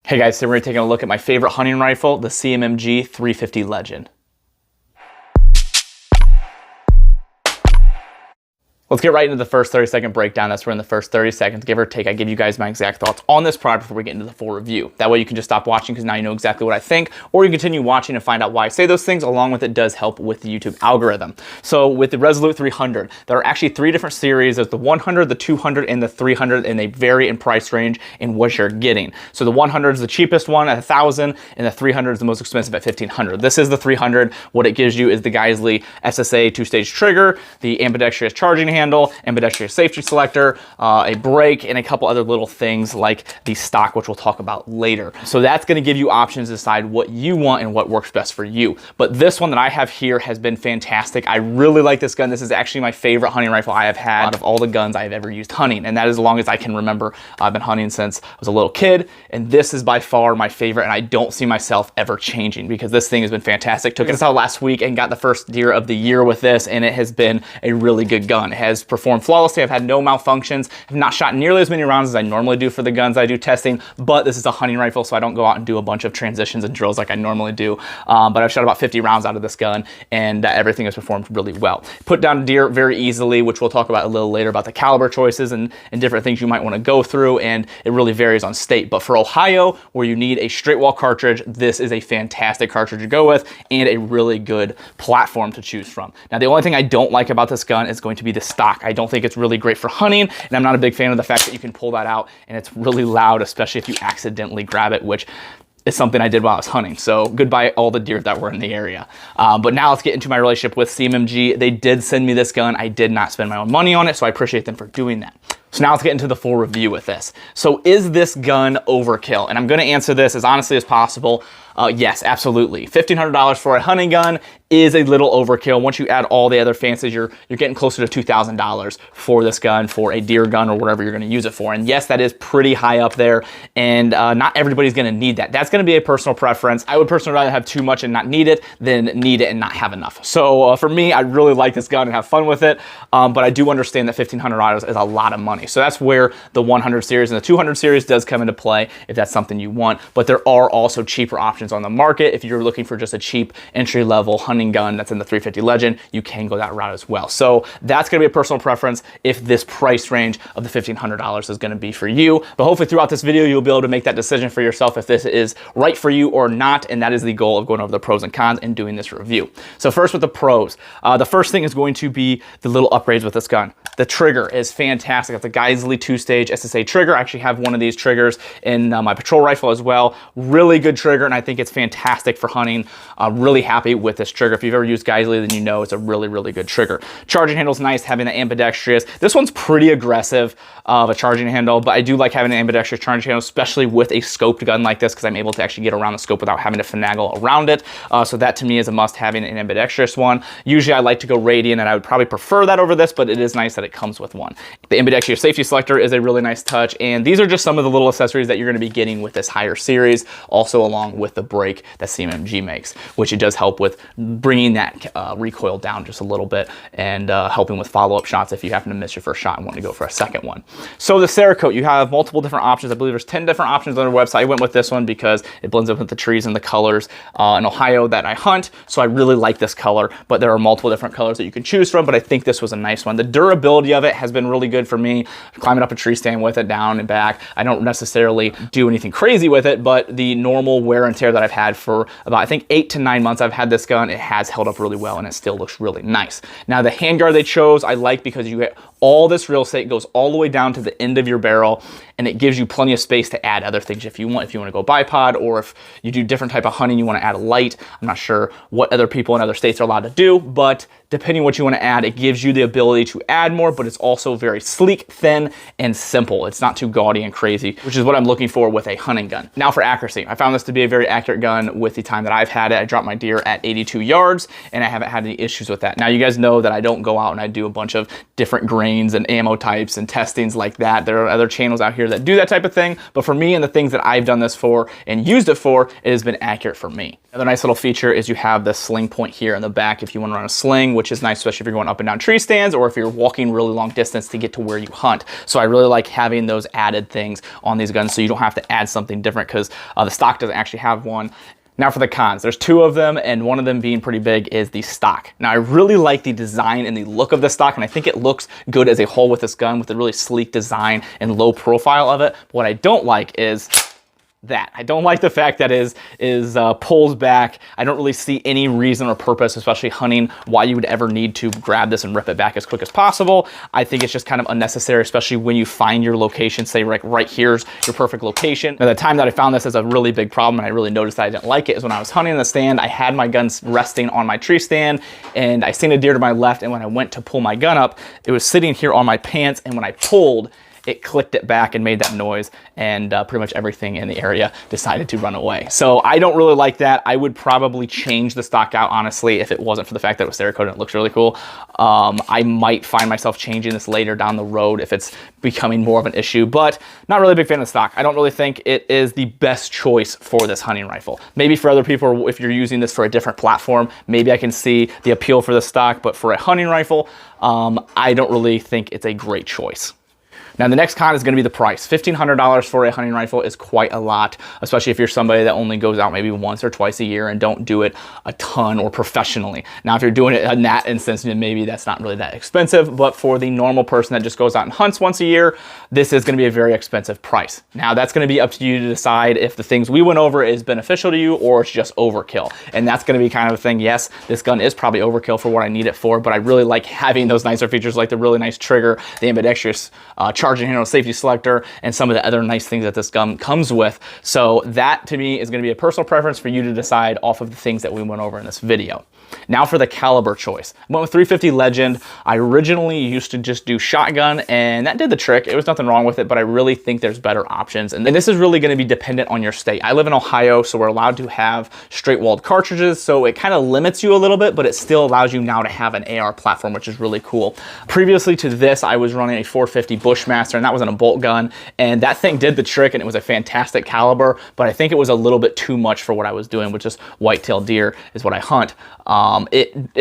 Hey guys, so we're taking a look at my favorite hunting rifle, the CMMG 350 Legend. Let's get right into the first 30-second breakdown. That's where in the first 30 seconds, give or take, I give you guys my exact thoughts on this product before we get into the full review. That way you can just stop watching because now you know exactly what I think, or you continue watching and find out why I say those things. Along with it does help with the YouTube algorithm. So with the Resolute 300, there are actually three different series. There's the 100, the 200, and the 300, and they vary in price range in what you're getting. So the 100 is the cheapest one at $1,000, and the 300 is the most expensive at $1,500. This is the 300. What it gives you is the Geisley SSA two-stage trigger, the ambidextrous charging handle, ambidextrous safety selector, a brake, and a couple other little things like the stock, which we'll talk about later. So that's going to give you options to decide what you want and what works best for you. But this one that I have here has been fantastic. I really like this gun. This is actually my favorite hunting rifle I have had out of all the guns I have ever used hunting, and that is as long as I can remember. I've been hunting since I was a little kid, and this is by far my favorite, and I don't see myself ever changing because this thing has been fantastic. Took this out last week and got the first deer of the year with this, and it has been a really good gun. It has performed flawlessly. I've had no malfunctions. I've not shot nearly as many rounds as I normally do for the guns I do testing, but this is a hunting rifle, so I don't go out and do a bunch of transitions and drills like I normally do. But I've shot about 50 rounds out of this gun, and everything has performed really well. Put down deer very easily, which we'll talk about a little later about the caliber choices and different things you might want to go through, and it really varies on state. But for Ohio, where you need a straight wall cartridge, this is a fantastic cartridge to go with and a really good platform to choose from. Now, the only thing I don't like about this gun is going to be the stock. I don't think it's really great for hunting, and I'm not a big fan of the fact that you can pull that out and it's really loud, especially if you accidentally grab it, which is something I did while I was hunting. So goodbye all the deer that were in the area. But now let's get into my relationship with CMMG. They did send me this gun. I did not spend my own money on it, so I appreciate them for doing that. So now let's get into the full review with this. So is this gun overkill? And I'm gonna answer this as honestly as possible. Yes, absolutely. $1,500 for a hunting gun is a little overkill. Once you add all the other fancies, you're getting closer to $2,000 for this gun, for a deer gun or whatever you're gonna use it for. And yes, that is pretty high up there, and not everybody's gonna need that. That's gonna be a personal preference. I would personally rather have too much and not need it than need it and not have enough. So for me, I really like this gun and have fun with it, but I do understand that $1,500 is a lot of money. So that's where the 100 series and the 200 series does come into play if that's something you want. But there are also cheaper options on the market. If you're looking for just a cheap entry-level hunting gun that's in the 350 Legend, you can go that route as well. So that's gonna be a personal preference if this price range of the $1,500 is gonna be for you. But hopefully throughout this video, you'll be able to make that decision for yourself if this is right for you or not. And that is the goal of going over the pros and cons and doing this review. So first with the pros, the first thing is going to be the little upgrades with this gun. The trigger is fantastic. It's a Geisley two-stage SSA trigger. I actually have one of these triggers in my patrol rifle as well. Really good trigger, and I think it's fantastic for hunting. I'm really happy with this trigger. If you've ever used Geisley, then you know it's a really, really good trigger. Charging handle's nice, having the ambidextrous. This one's pretty aggressive of a charging handle, but I do like having an ambidextrous charging handle, especially with a scoped gun like this, because I'm able to actually get around the scope without having to finagle around it. So that to me is a must, having an ambidextrous one. Usually I like to go radian, and I would probably prefer that over this, but it is nice that it comes with one. The ambidextrous safety selector is a really nice touch, and these are just some of the little accessories that you're going to be getting with this higher series, also along with the brake that CMMG makes, which it does help with bringing that recoil down just a little bit, and helping with follow-up shots if you happen to miss your first shot and want to go for a second one. So the Cerakote, you have multiple different options. I believe there's 10 different options on their website. I went with this one because it blends up with the trees and the colors in Ohio that I hunt, so I really like this color, but there are multiple different colors that you can choose from, but I think this was a nice one. The durability of it has been really good for me. Climbing up a tree stand with it, down and back. I don't necessarily do anything crazy with it, but the normal wear and tear that I've had for about, I think, 8 to 9 months I've had this gun, it has held up really well, and it still looks really nice. Now the handguard they chose, I like because you get all this real estate, goes all the way down to the end of your barrel, and it gives you plenty of space to add other things if you want. If you want to go bipod, or if you do different type of hunting, you want to add a light. I'm not sure what other people in other states are allowed to do, but depending on what you want to add, it gives you the ability to add more, but it's also very sleek, thin, and simple. It's not too gaudy and crazy, which is what I'm looking for with a hunting gun. Now for accuracy, I found this to be a very accurate gun with the time that I've had it. I dropped my deer at 82 yards, and I haven't had any issues with that. Now you guys know that I don't go out and I do a bunch of different grains and ammo types and testings like that. There are other channels out here here that do that type of thing, but for me and the things that I've done this for and used it for, it has been accurate for me. Another nice little feature is you have the sling point here in the back if you want to run a sling, which is nice, especially if you're going up and down tree stands or if you're walking really long distance to get to where you hunt. So I really like having those added things on these guns so you don't have to add something different, because the stock doesn't actually have one. Now for the cons, there's two of them, and one of them being pretty big is the stock. Now I really like the design and the look of the stock, and I think it looks good as a whole with this gun with the really sleek design and low profile of it. But what I don't like is that. I don't like the fact that it pulls back. I don't really see any reason or purpose, especially hunting, why you would ever need to grab this and rip it back as quick as possible. I think it's just kind of unnecessary, especially when you find your location, say right here's your perfect location. Now the time that I found this as a really big problem and I really noticed that I didn't like it is when I was hunting in the stand. I had my guns resting on my tree stand and I seen a deer to my left, and when I went to pull my gun up, it was sitting here on my pants, and when I pulled, it clicked it back and made that noise, and pretty much everything in the area decided to run away. So I don't really like that. I would probably change the stock out, honestly, if it wasn't for the fact that it was Cerakote and it looks really cool. I might find myself changing this later down the road if it's becoming more of an issue, but not really a big fan of the stock. I don't really think it is the best choice for this hunting rifle. Maybe for other people, if you're using this for a different platform, maybe I can see the appeal for the stock, but for a hunting rifle, I don't really think it's a great choice. Now the next con is going to be the price. $1,500 for a hunting rifle is quite a lot, especially if you're somebody that only goes out maybe once or twice a year and don't do it a ton or professionally. Now if you're doing it in that instance, then maybe that's not really that expensive, but for the normal person that just goes out and hunts once a year, this is going to be a very expensive price. Now that's going to be up to you to decide if the things we went over is beneficial to you or it's just overkill. And that's going to be kind of a thing. Yes, this gun is probably overkill for what I need it for, but I really like having those nicer features like the really nice trigger, the ambidextrous charging handle, safety selector, and some of the other nice things that this gun comes with. So that to me is going to be a personal preference for you to decide off of the things that we went over in this video. Now for the caliber choice. I went with 350 Legend. I originally used to just do shotgun, and that did the trick. It was nothing wrong with it, but I really think there's better options. And this is really going to be dependent on your state. I live in Ohio, so we're allowed to have straight walled cartridges, so it kind of limits you a little bit, but it still allows you now to have an AR platform, which is really cool. Previously to this, I was running a 450 Bushmaster, and that was in a bolt gun, and that thing did the trick, and it was a fantastic caliber, but I think it was a little bit too much for what I was doing, which is white-tailed deer is what I hunt. It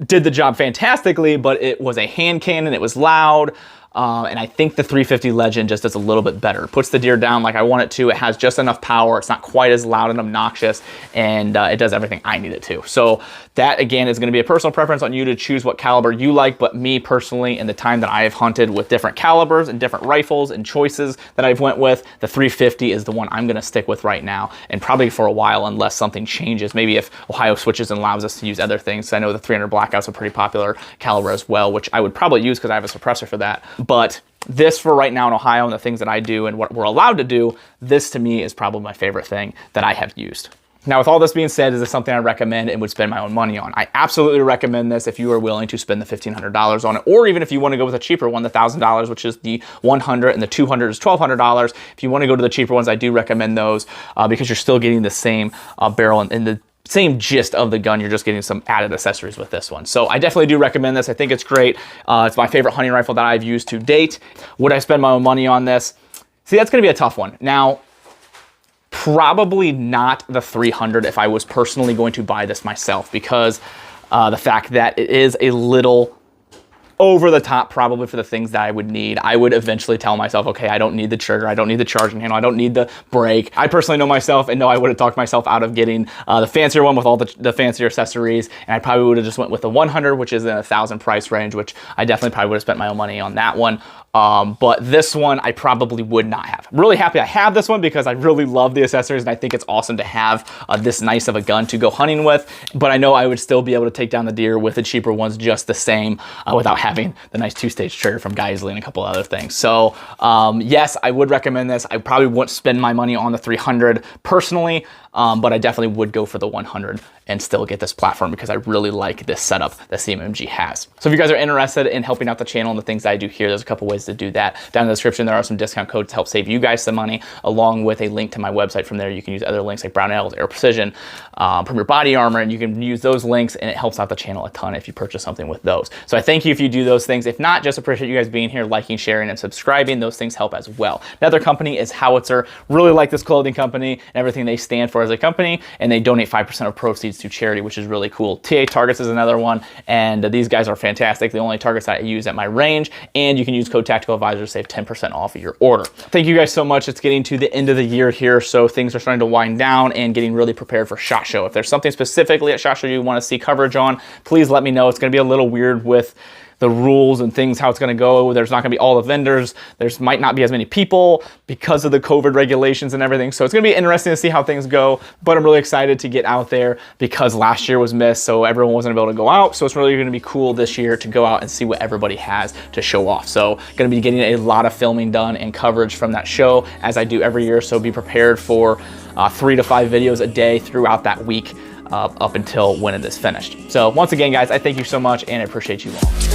did the job fantastically, but it was a hand cannon, it was loud, and I think the 350 Legend just does a little bit better. It puts the deer down like I want it to. It has just enough power. It's not quite as loud and obnoxious, and it does everything I need it to. So that, again, is going to be a personal preference on you to choose what caliber you like, but me personally, in the time that I have hunted with different calibers and different rifles and choices that I've went with, the 350 is the one I'm going to stick with right now, and probably for a while unless something changes. Maybe if Ohio switches and allows us to use other things. I know the 300 Blackout's a pretty popular caliber as well, which I would probably use because I have a suppressor for that. But this for right now in Ohio and the things that I do and what we're allowed to do, this to me is probably my favorite thing that I have used. Now, with all this being said, is this something I recommend and would spend my own money on? I absolutely recommend this if you are willing to spend the $1,500 on it, or even if you want to go with a cheaper one, the $1,000, which is the 100, and the 200 is $1,200. If you want to go to the cheaper ones, I do recommend those because you're still getting the same barrel and the same gist of the gun. You're just getting some added accessories with this one. So I definitely do recommend this. I think it's great. It's my favorite hunting rifle that I've used to date. Would I spend my own money on this? See, that's going to be a tough one. Now, probably not the 300 if I was personally going to buy this myself, because the fact that it is a little over the top probably for the things that I would need. I would eventually tell myself, okay, I don't need the trigger, I don't need the charging handle, I don't need the brake. I personally know myself and know I would have talked myself out of getting the fancier one with all the fancier accessories, and I probably would have just went with the 100, which is in a $1,000 price range, which I definitely probably would have spent my own money on that one. But this one I probably would not have. I'm really happy I have this one because I really love the accessories and I think it's awesome to have this nice of a gun to go hunting with, but I know I would still be able to take down the deer with the cheaper ones just the same without having the nice two-stage trigger from Geisley and a couple other things. So yes, I would recommend this. I probably wouldn't spend my money on the 300 personally, but I definitely would go for the 100 and still get this platform because I really like this setup that CMMG has. So if you guys are interested in helping out the channel and the things I do here, there's a couple ways to do that. Down in the description, there are some discount codes to help save you guys some money, along with a link to my website. From there, you can use other links like Brown Nails, Air Precision, Premier Body Armor, and you can use those links, and it helps out the channel a ton if you purchase something with those. So I thank you if you do those things. If not, just appreciate you guys being here, liking, sharing, and subscribing. Those things help as well. Another company is Howitzer. Really like this clothing company and everything they stand for as a company, and they donate 5% of proceeds to charity, which is really cool. TA Targets is another one, and these guys are fantastic. The only targets that I use at my range, and you can use code Tactical Advisor to save 10% off of your order. Thank you guys so much. It's getting to the end of the year here, so things are starting to wind down and getting really prepared for SHOT Show. If there's something specifically at SHOT Show you want to see coverage on, please let me know. It's going to be a little weird with the rules and things, how it's going to go. There's not going to be all the vendors. There's might not be as many people because of the COVID regulations and everything. So it's going to be interesting to see how things go, but I'm really excited to get out there because last year was missed, so everyone wasn't able to go out. So it's really going to be cool this year to go out and see what everybody has to show off. So going to be getting a lot of filming done and coverage from that show as I do every year. So be prepared for 3 to 5 videos a day throughout that week up until when it is finished. So once again, guys, I thank you so much and I appreciate you all.